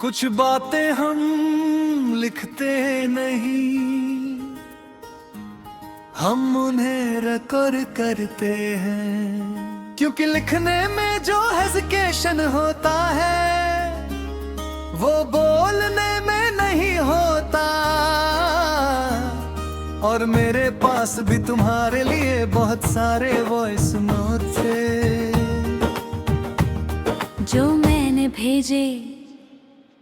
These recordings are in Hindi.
कुछ बातें हम लिखते नहीं, हम उन्हें रिकॉर्ड करते हैं। क्योंकि लिखने में जो हेजिटेशन होता है वो बोलने में नहीं होता। और मेरे पास भी तुम्हारे लिए बहुत सारे वॉइस नोट थे जो मैंने भेजे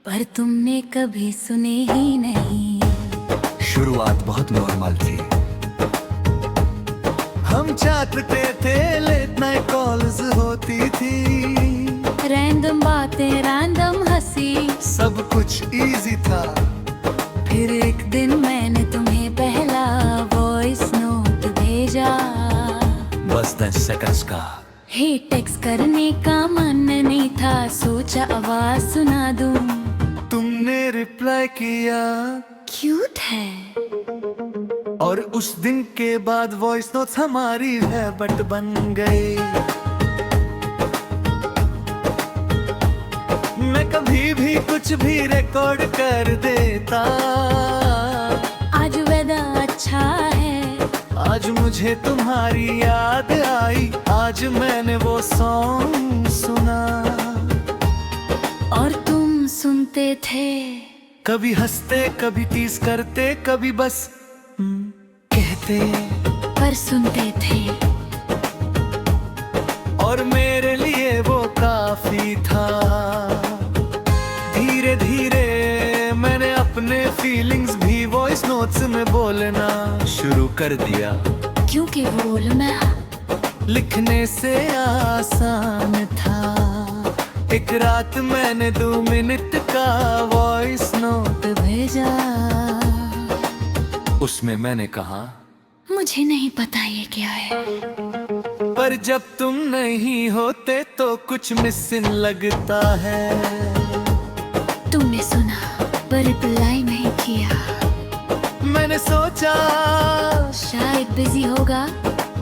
पर तुमने कभी सुने ही नहीं। शुरुआत बहुत नॉर्मल थी, हम चाहते थे, लेट नाइट कॉल्स होती थी, रैंडम बातें, रैंडम हंसी, सब कुछ इजी था। फिर एक दिन मैंने तुम्हें पहला वॉइस नोट भेजा। बस 10 सेकंड्स का ही टेक्स्ट करने का मन नहीं था, सोचा आवाज सुना दूं। तुमने रिप्लाई किया क्यूट है। और उस दिन के बाद वॉइस नोट्स हमारी हैबिट बन गई। मैं कभी भी कुछ भी रिकॉर्ड कर देता। आज वेदर अच्छा है, आज मुझे तुम्हारी याद आई, आज मैंने वो सॉन्ग सुना। और तुम सुनते थे, कभी हंसते, कभी टीज करते, कभी बस कहते, पर सुनते थे। और मेरे लिए वो काफी था। धीरे धीरे मैंने अपने फीलिंग्स भी वॉइस नोट्स में बोलना शुरू कर दिया। क्योंकि बोलना लिखने से आसान था। एक रात मैंने 2 मिनट का वॉइस नोट भेजा। उसमें मैंने कहा, मुझे नहीं पता ये क्या है, पर जब तुम नहीं होते तो कुछ मिसिंग लगता है। तुमने सुना पर रिप्लाई नहीं किया। मैंने सोचा शायद बिजी होगा।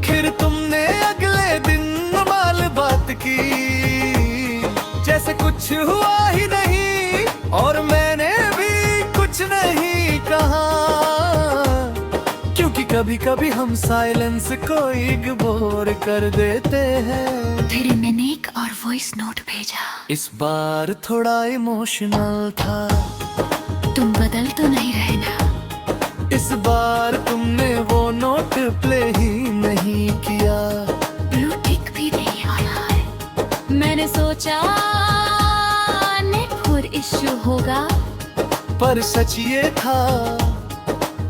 फिर तुमने अगले दिन नॉर्मल बात की, जैसे कुछ हुआ ही नहीं। और मैंने भी कुछ नहीं कहा, क्योंकि कभी कभी हम साइलेंस को इग्नोर कर देते हैं। फिर मैंने एक और वॉइस नोट भेजा। इस बार थोड़ा इमोशनल था। तुम बदल तो नहीं रहे ना? इस बार तुमने वो नोट प्ले ही नहीं किया। ब्लू टिक भी नहीं आया है। मैंने सोचा नेटवर्क इश्यू होगा, पर सच ये था,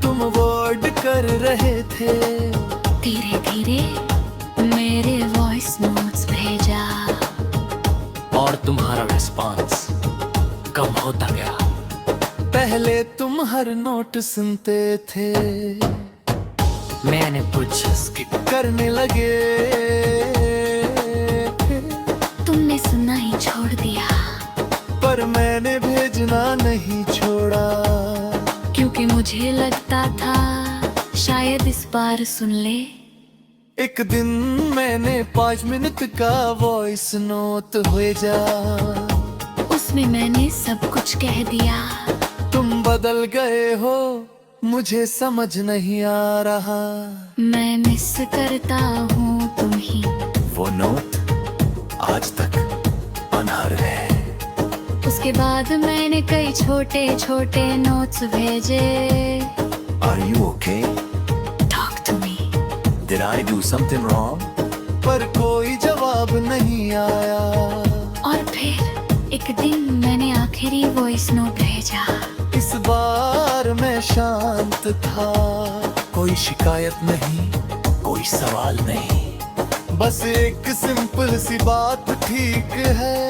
तुम वर्ड कर रहे थे। धीरे धीरे मेरे वॉइस नोट्स भेजा। और तुम्हारा रिस्पांस कम होता गया। पहले तुम हर नोट सुनते थे, मैंने कुछ स्किप करने लगे। तुमने सुनना ही छोड़ दिया, पर मैंने भेजना नहीं छोड़ा। क्योंकि मुझे लगता था शायद इस बार सुन ले। एक दिन मैंने 5 मिनट का वॉइस नोट भेजा। उसमें मैंने सब कुछ कह दिया। तुम बदल गए हो, मुझे समझ नहीं आ रहा। मैं मिस करता हूँ तुम्ही। वो नोट आज तक अनहर है। उसके बाद मैंने कई छोटे छोटे नोट्स भेजे। Are you okay? Talk to me. Did I do something wrong? पर कोई जवाब नहीं आया। और फिर एक दिन मैंने आखिरी वॉइस नोट भेजा। इस बार मैं शांत था। कोई शिकायत नहीं, कोई सवाल नहीं, बस एक सिंपल सी बात ठीक है।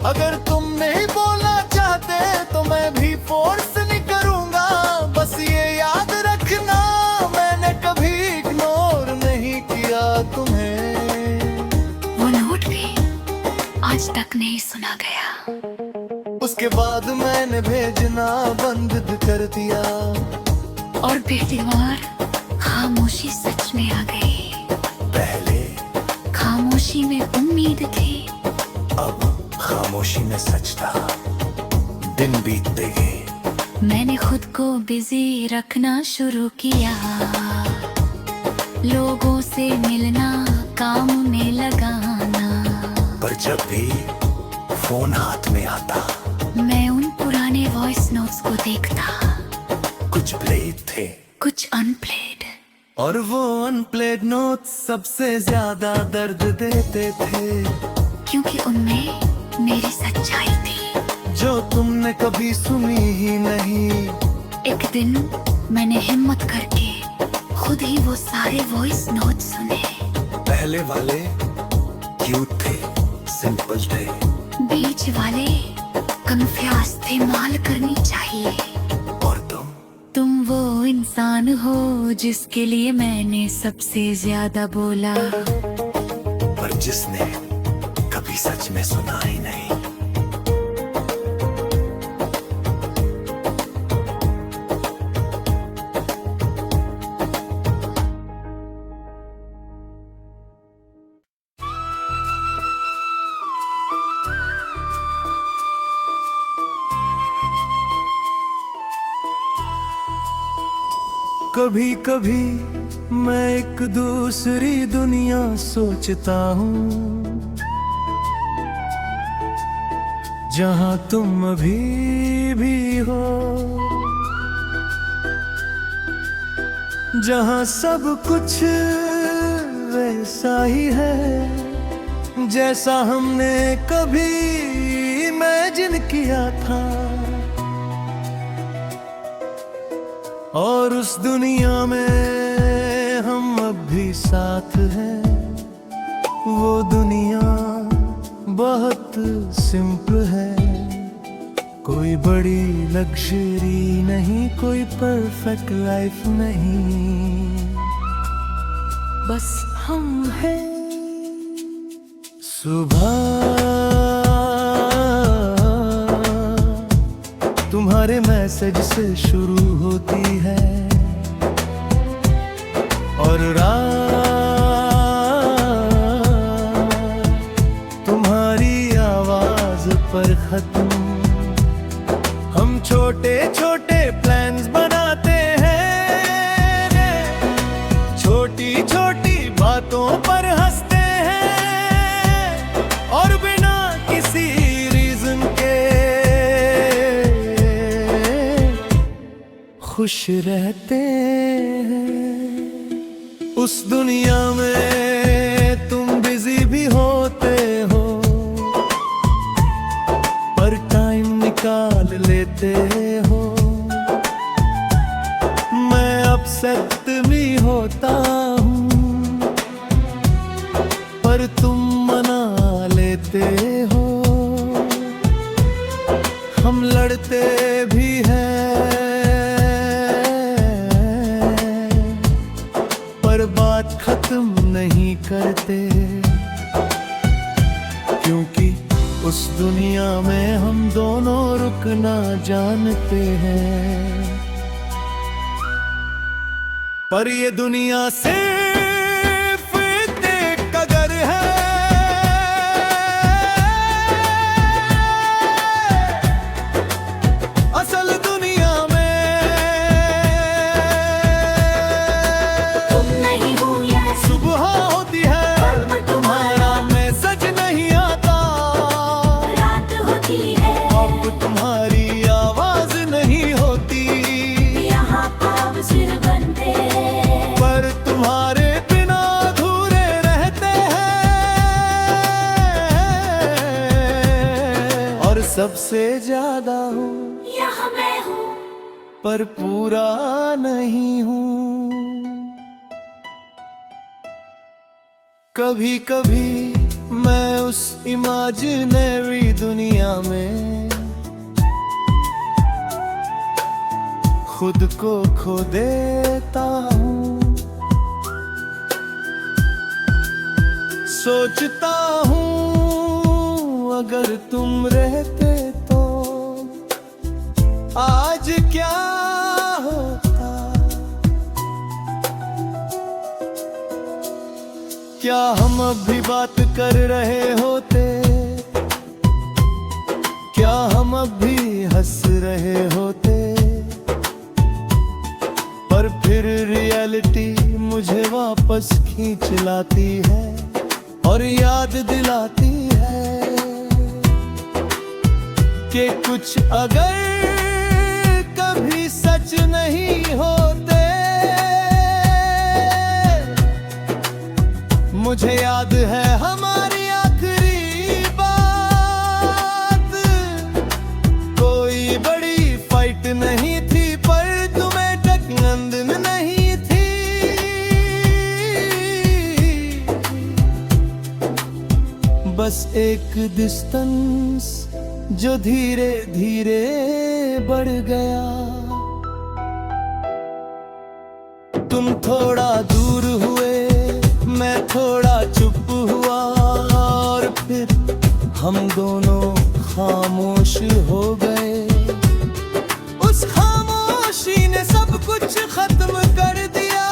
अगर तुम नहीं बोलना चाहते तो मैं भी फोर्स नहीं करूंगा। बस ये याद रखना, मैंने कभी इग्नोर नहीं किया तुम्हें। वो नोट भी आज तक नहीं सुना गया। उसके बाद मैंने भेजना बंद कर दिया। और पहली बार खामोशी सच में आ गई। पहले खामोशी में उम्मीद थी, अब खामोशी में सच था। दिन बीतते गए, मैंने खुद को बिजी रखना शुरू किया, लोगों से मिलना, काम में लगाना। पर जब भी फोन हाथ में आता, मैं उन पुराने वॉइस नोट्स को देखता, कुछ प्लेड थे, कुछ अनप्लेड। और वो अनप्लेड नोट्स सबसे ज्यादा दर्द देते थे, क्योंकि उनमें मेरी सच्चाई थी, जो तुमने कभी सुनी ही नहीं। एक दिन मैंने हिम्मत करके खुद ही वो सारे वॉइस नोट्स सुने। पहले वाले क्यूट थे, सिंपल थे, बीच वाले कन्फ्यूज थे, माल करनी चाहिए। और तुम वो इंसान हो जिसके लिए मैंने सबसे ज्यादा बोला, पर जिसने कभी सच में सुना ही नहीं। कभी कभी मैं एक दूसरी दुनिया सोचता हूँ, जहाँ तुम अभी भी हो, जहाँ सब कुछ वैसा ही है जैसा हमने कभी इमेजिन किया था। और उस दुनिया में हम अब भी साथ हैं, वो दुनिया बहुत सिंपल है, कोई बड़ी लग्जरी नहीं, कोई परफेक्ट लाइफ नहीं, बस हम हैं। सुबह तुम्हारे मैसेज से शुरू होती है, और रात तुम्हारी आवाज पर खत्म। हम छोटे छोटे प्लान्स बनाते हैं, छोटी छोटी बातों पर हंसते हैं, और बिना किसी रीजन के खुश रहते हैं। उस दुनिया में तुम बिजी भी होते हो, पर टाइम निकाल लेते हो। मैं अपसेट भी होता हूँ, पर तुम मना लेते हो। हम लड़ते भी हैं, पर बात खत्म नहीं करते, क्योंकि उस दुनिया में हम दोनों रुकना जानते हैं। पर ये दुनिया सिर्फ एक अगर है, असल दुनिया में तुम नहीं हो या सुबह होती है, तुम्हारा मैसेज नहीं आता, रात होती है, अब तुम्हारी आवाज नहीं होती, यहाँ पाव सिर बनते, पर तुम्हारे बिना अधूरे रहते हैं। और सबसे ज्यादा हूँ यहाँ मैं हूँ, पर पूरा नहीं हूँ। कभी कभी मैं उस इमेजिनरी दुनिया में खुद को खो देता हूँ। सोचता हूँ अगर तुम रहते तो आज क्या होता, क्या हम अब भी बात कर रहे होते, भी हंस रहे होते, पर फिर रियलिटी मुझे वापस खींच लाती है और याद दिलाती है कि कुछ अगर कभी सच नहीं होते। मुझे याद है हमारी आखिरी बात, कोई बड़ी फाइट नहीं थी, पर तुम्हें टकनंदन नहीं थी। बस एक डिस्टेंस जो धीरे धीरे बढ़ गया। तुम थोड़ा दूर हुए, मैं थोड़ा चुप हुआ, और फिर हम दोनों खामोश हो गए। उस खामोशी ने सब कुछ खत्म कर दिया।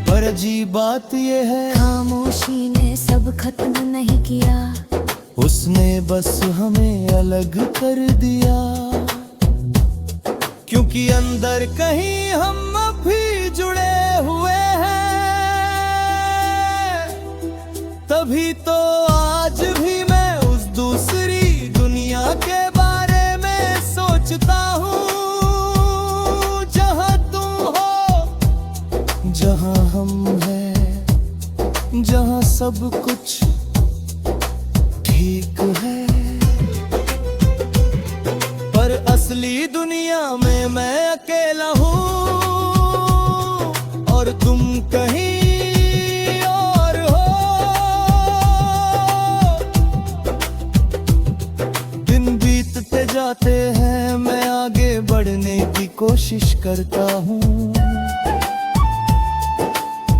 पर अजीब बात ये है, खामोशी ने सब खत्म नहीं किया, उसने बस हमें अलग कर दिया। क्योंकि अंदर कहीं हम अभी जुड़े हुए हैं, तभी तो आज भी मैं उस दूसरी दुनिया के बारे में सोचता हूँ, जहाँ तुम हो, जहाँ हम हैं, जहाँ सब कुछ ठीक है। पर असली दुनिया में मैं अकेला हूँ, और तुम कहीं और हो। दिन बीतते जाते हैं, मैं आगे बढ़ने की कोशिश करता हूँ,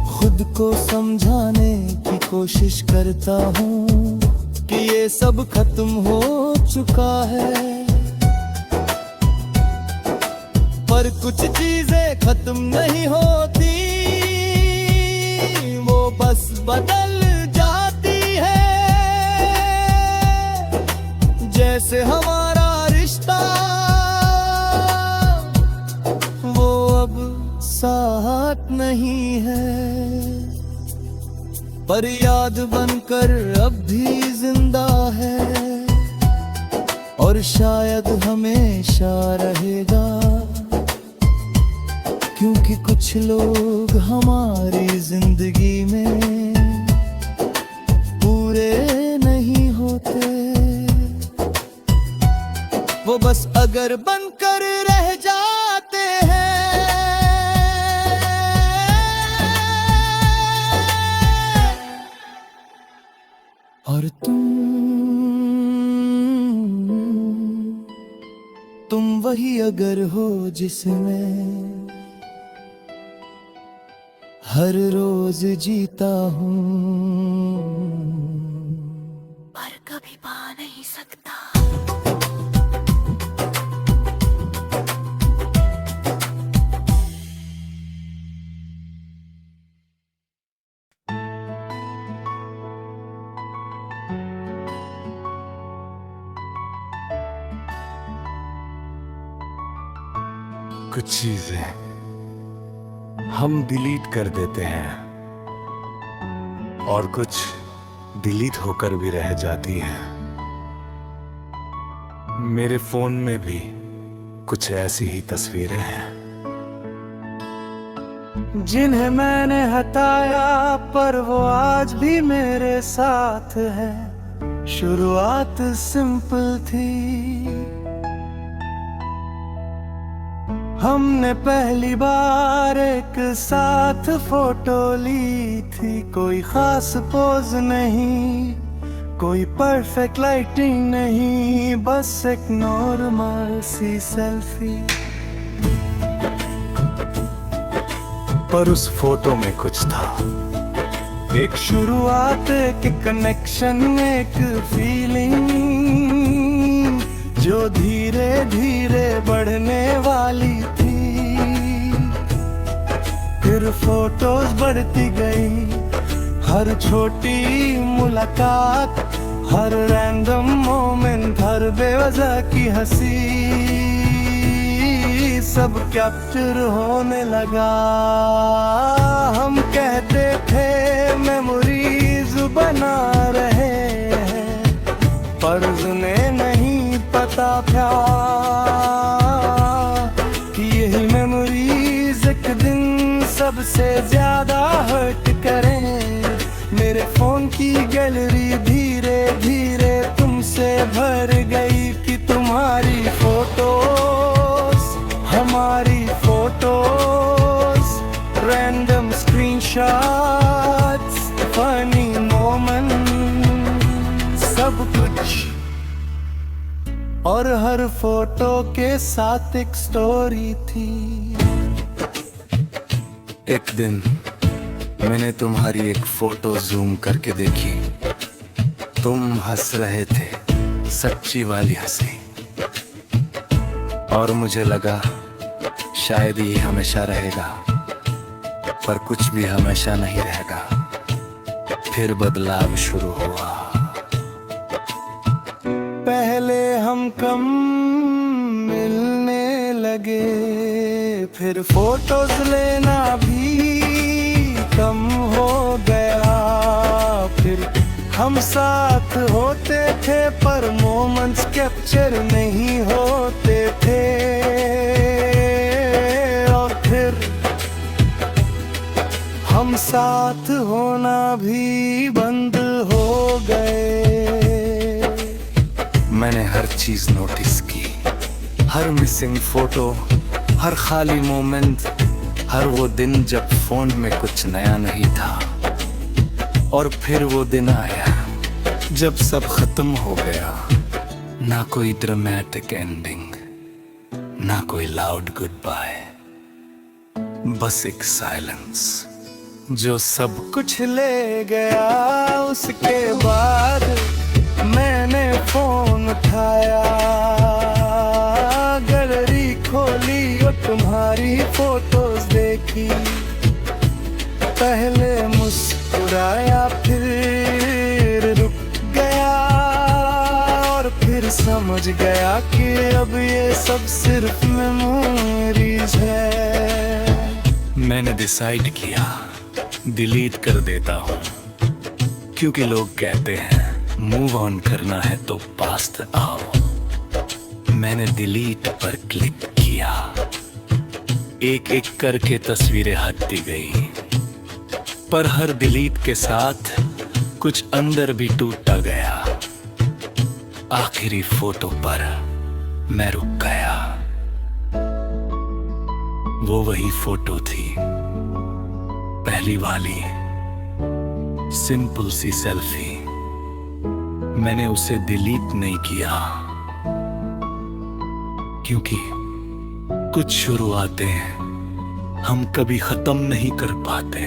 खुद को समझाने की कोशिश करता हूँ कि ये सब खत्म हो चुका है। पर कुछ चीजें खत्म नहीं होती, वो बस बदल जाती है। जैसे हमारा रिश्ता, वो अब साथ नहीं है, पर याद बनकर अब भी जिंदा है, और शायद हमेशा रहेगा। क्योंकि कुछ लोग हमारी जिंदगी में पूरे नहीं होते, वो बस अगर बनकर रह जाते हैं। और तुम वही अगर हो जिसमें हर रोज जीता हूँ, पर कभी पा नहीं सकता। कुछ चीजें हम डिलीट कर देते हैं, और कुछ डिलीट होकर भी रह जाती हैं। मेरे फोन में भी कुछ ऐसी ही तस्वीरें हैं, जिन्हें मैंने हटाया, पर वो आज भी मेरे साथ है। शुरुआत सिंपल थी, हमने पहली बार एक साथ फोटो ली थी। कोई खास पोज नहीं, कोई परफेक्ट लाइटिंग नहीं, बस एक नॉर्मल सी सेल्फी। पर उस फोटो में कुछ था, एक शुरुआत, एक कनेक्शन, एक फीलिंग जो धीरे धीरे बढ़ने वाली थी। फिर फोटोज बढ़ती गई, हर छोटी मुलाकात, हर रैंडम मोमेंट, हर बेवजह की हंसी सब कैप्चर होने लगा। हम कहते थे मेमोरीज बना रहे हैं, पर उन्हें नहीं पता था कि यही मेमोरीज एक दिन सबसे ज्यादा हर्ट करें। मेरे फोन की गैलरी धीरे धीरे तुमसे भर गई कि तुम्हारी फोटोज, हमारी photos, random screenshots, funny moment, सब कुछ। और हर फोटो के साथ एक स्टोरी थी। एक दिन मैंने तुम्हारी एक फोटो जूम करके देखी। तुम हंस रहे थे, सच्ची वाली हंसी। और मुझे लगा शायद ये हमेशा रहेगा, पर कुछ भी हमेशा नहीं रहेगा। फिर बदलाव शुरू हुआ। पहले हम कम मिलने लगे, फिर फोटोज लेना भी कम हो गया। फिर हम साथ होते थे पर मोमेंट्स कैप्चर नहीं होते थे। और फिर हम साथ होना भी बंद हो गए। मैंने हर चीज नोटिस की, हर मिसिंग फोटो, हर खाली मोमेंट, हर वो दिन जब फोन में कुछ नया नहीं था। और फिर वो दिन आया जब सब खत्म हो गया। ना कोई ड्रामेटिक एंडिंग, ना कोई लाउड गुड बाय, बस एक साइलेंस जो सब कुछ ले गया। उसके बाद मैंने फोन उठाया, गैलरी खोली और तुम्हारी फोटोज देखी। पहले मुस्कुराया, फिर रुक गया, और फिर समझ गया कि अब ये सब सिर्फ मेमोरीज है। मैंने डिसाइड किया डिलीट कर देता हूँ, क्योंकि लोग कहते हैं मूव ऑन करना है तो पास्ट आओ। मैंने डिलीट पर क्लिक किया, एक एक करके तस्वीरें हटती गई। पर हर डिलीट के साथ कुछ अंदर भी टूटा गया। आखिरी फोटो पर मैं रुक गया। वो वही फोटो थी, पहली वाली सिंपल सी सेल्फी। मैंने उसे डिलीट नहीं किया, क्योंकि कुछ शुरुआतें हम कभी खत्म नहीं कर पाते।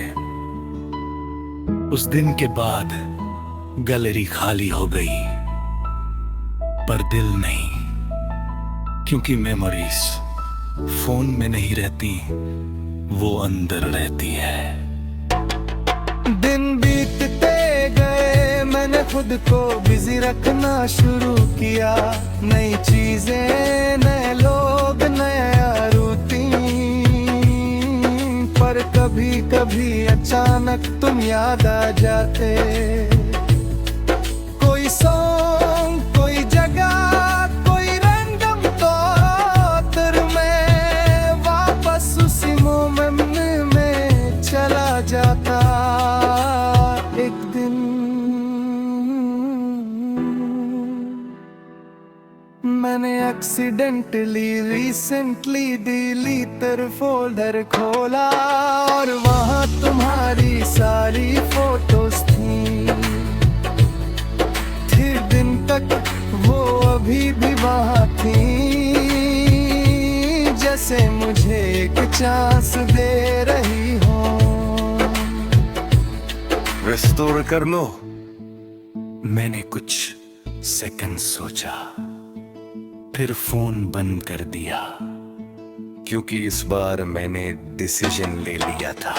उस दिन के बाद गैलरी खाली हो गई, पर दिल नहीं, क्योंकि मेमोरीज फोन में नहीं रहती, वो अंदर रहती है। दिन बीतते गए, मैंने खुद को बिजी रखना शुरू किया। नई चीजें, नए लोग, नया रूटीन। पर कभी कभी अचानक तुम याद आ जाते। कोई सॉन्ग, कोई जगह, कोई रैंडम थॉट, मैं वापस उसी मोमेंट में चला जाता। एक दिन मैंने एक्सीडेंटली रिसेंटली डिलीटर फोल्डर खोला, और वहां तुम्हारी सारी फोटोज थी। फिर दिन तक वो अभी भी वहां थी, जैसे मुझे एक चांस दे रही हो। रिस्टोर कर लो। मैंने कुछ सेकंड सोचा, फिर फोन बंद कर दिया, क्योंकि इस बार मैंने डिसीजन ले लिया था।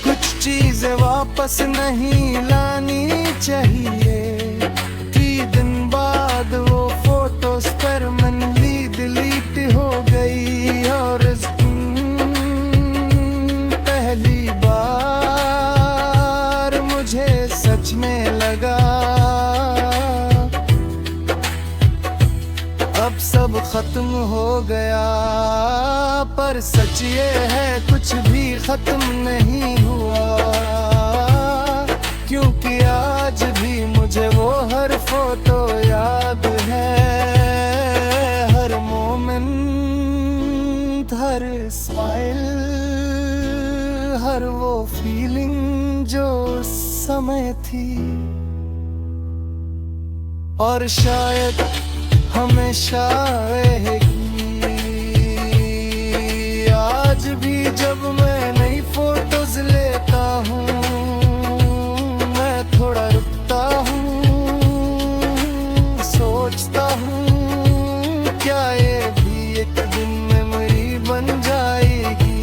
कुछ चीजें वापस नहीं लानी चाहिए। 3 दिन बाद वो फोटोज परमानेंटली डिलीट हो गई और पहली बार मुझे सच में लगा अब सब खत्म हो गया। पर सच ये है कुछ भी खत्म नहीं हुआ, क्योंकि आज भी मुझे वो हर फोटो याद है। हर मोमेंट, हर स्माइल, हर वो फीलिंग जो उस समय थी। और शायद हमेशा रहेगी। आज भी जब मैं नई फोटोज लेता हूँ, मैं थोड़ा रुकता हूँ, सोचता हूँ क्या ये भी एक दिन मेमोरी बन जाएगी।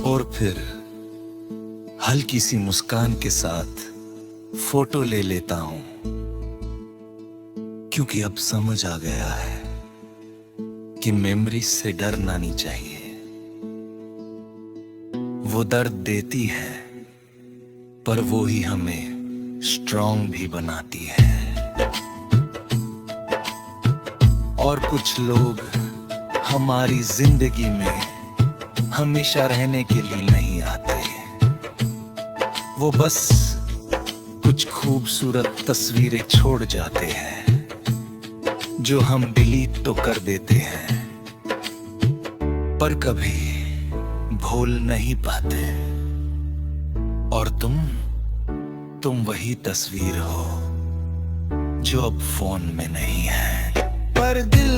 और फिर हल्की सी मुस्कान के साथ फोटो ले लेता हूं, क्योंकि अब समझ आ गया है कि मेमोरी से डरना नहीं चाहिए। वो दर्द देती है, पर वो ही हमें स्ट्रॉन्ग भी बनाती है। और कुछ लोग हमारी जिंदगी में हमेशा रहने के लिए नहीं आते, वो बस कुछ खूबसूरत तस्वीरें छोड़ जाते हैं जो हम डिलीट तो कर देते हैं, पर कभी भूल नहीं पाते। और तुम वही तस्वीर हो जो अब फोन में नहीं है, पर दिल